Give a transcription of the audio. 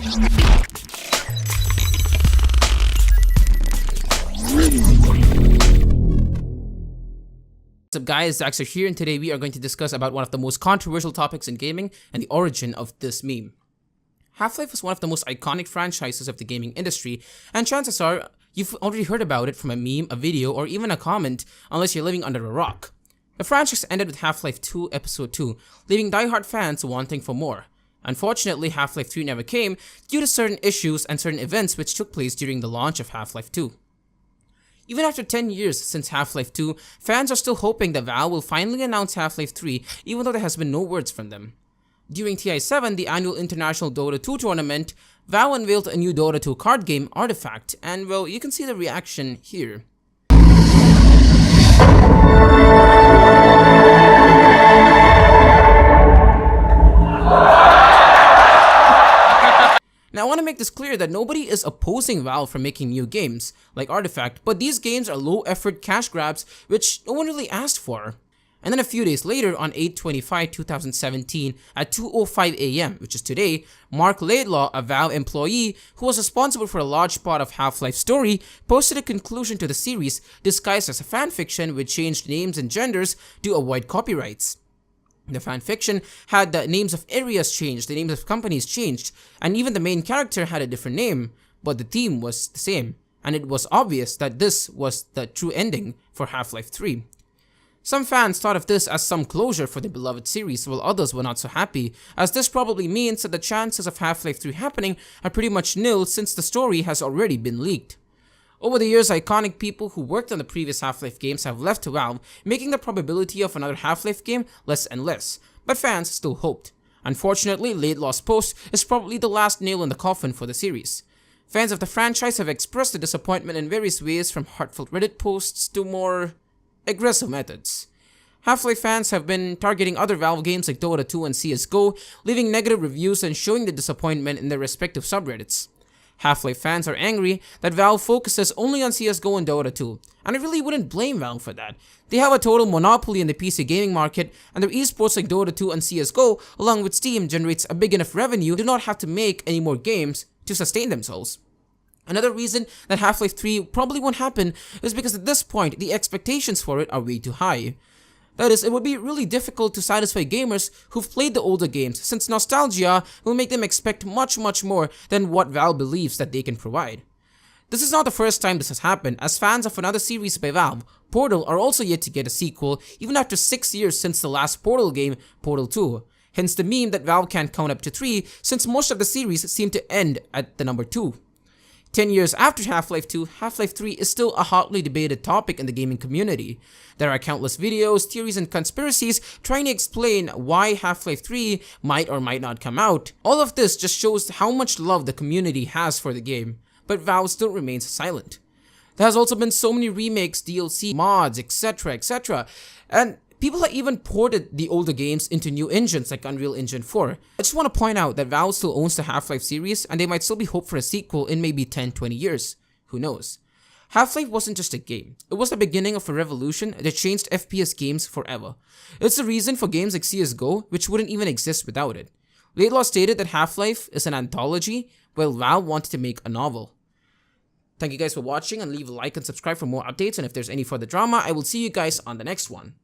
What's up guys, Dax here, and today we are going to discuss about one of the most controversial topics in gaming and the origin of this meme. Half-Life is one of the most iconic franchises of the gaming industry, and chances are you've already heard about it from a meme, a video, or even a comment, unless you're living under a rock. The franchise ended with Half-Life 2 Episode 2, leaving die-hard fans wanting for more. Unfortunately, Half-Life 3 never came due to certain issues and certain events which took place during the launch of Half-Life 2. Even after 10 years since Half-Life 2, fans are still hoping that Valve will finally announce Half-Life 3, even though there has been no words from them. During TI7, the annual International Dota 2 tournament, Valve unveiled a new Dota 2 card game, Artifact, and well, you can see the reaction here. Now, I want to make this clear that nobody is opposing Valve for making new games, like Artifact, but these games are low-effort cash grabs which no one really asked for. And then a few days later, on 8/25/2017, at 2:05 AM, which is today, Marc, a Valve employee who was responsible for a large part of Half-Life's story, posted a conclusion to the series disguised as a fanfiction with changed names and genders to avoid copyrights. The fanfiction had the names of areas changed, the names of companies changed, and even the main character had a different name, but the theme was the same, and it was obvious that this was the true ending for Half-Life 3. Some fans thought of this as some closure for the beloved series, while others were not so happy, as this probably means that the chances of Half-Life 3 happening are pretty much nil since the story has already been leaked. Over the years, iconic people who worked on the previous Half-Life games have left Valve, making the probability of another Half-Life game less and less, but fans still hoped. Unfortunately, Laidlaw's post is probably the last nail in the coffin for the series. Fans of the franchise have expressed their disappointment in various ways, from heartfelt Reddit posts to more aggressive methods. Half-Life fans have been targeting other Valve games like Dota 2 and CSGO, leaving negative reviews and showing their disappointment in their respective subreddits. Half-Life fans are angry that Valve focuses only on CSGO and Dota 2, and I really wouldn't blame Valve for that. They have a total monopoly in the PC gaming market, and their esports like Dota 2 and CSGO, along with Steam, generates a big enough revenue do not have to make any more games to sustain themselves. Another reason that Half-Life 3 probably won't happen is because at this point, the expectations for it are way too high. That is, it would be really difficult to satisfy gamers who've played the older games, since nostalgia will make them expect much more than what Valve believes that they can provide. This is not the first time this has happened, as fans of another series by Valve, Portal, are also yet to get a sequel even after 6 years since the last Portal game, Portal 2. Hence the meme that Valve can't count up to 3, since most of the series seem to end at the number 2. 10 years after Half-Life 2, Half-Life 3 is still a hotly debated topic in the gaming community. There are countless videos, theories, and conspiracies trying to explain why Half-Life 3 might or might not come out. All of this just shows how much love the community has for the game, but Valve still remains silent. There has also been so many remakes, DLC, mods, etc, and people have even ported the older games into new engines like Unreal Engine 4. I just want to point out that Valve still owns the Half-Life series, and they might still be hoped for a sequel in maybe 10-20 years. Who knows? Half-Life wasn't just a game. It was the beginning of a revolution that changed FPS games forever. It's the reason for games like CSGO, which wouldn't even exist without it. Laidlaw stated that Half-Life is an anthology, while Valve wanted to make a novel. Thank you guys for watching, and leave a like and subscribe for more updates, and if there's any further drama, I will see you guys on the next one.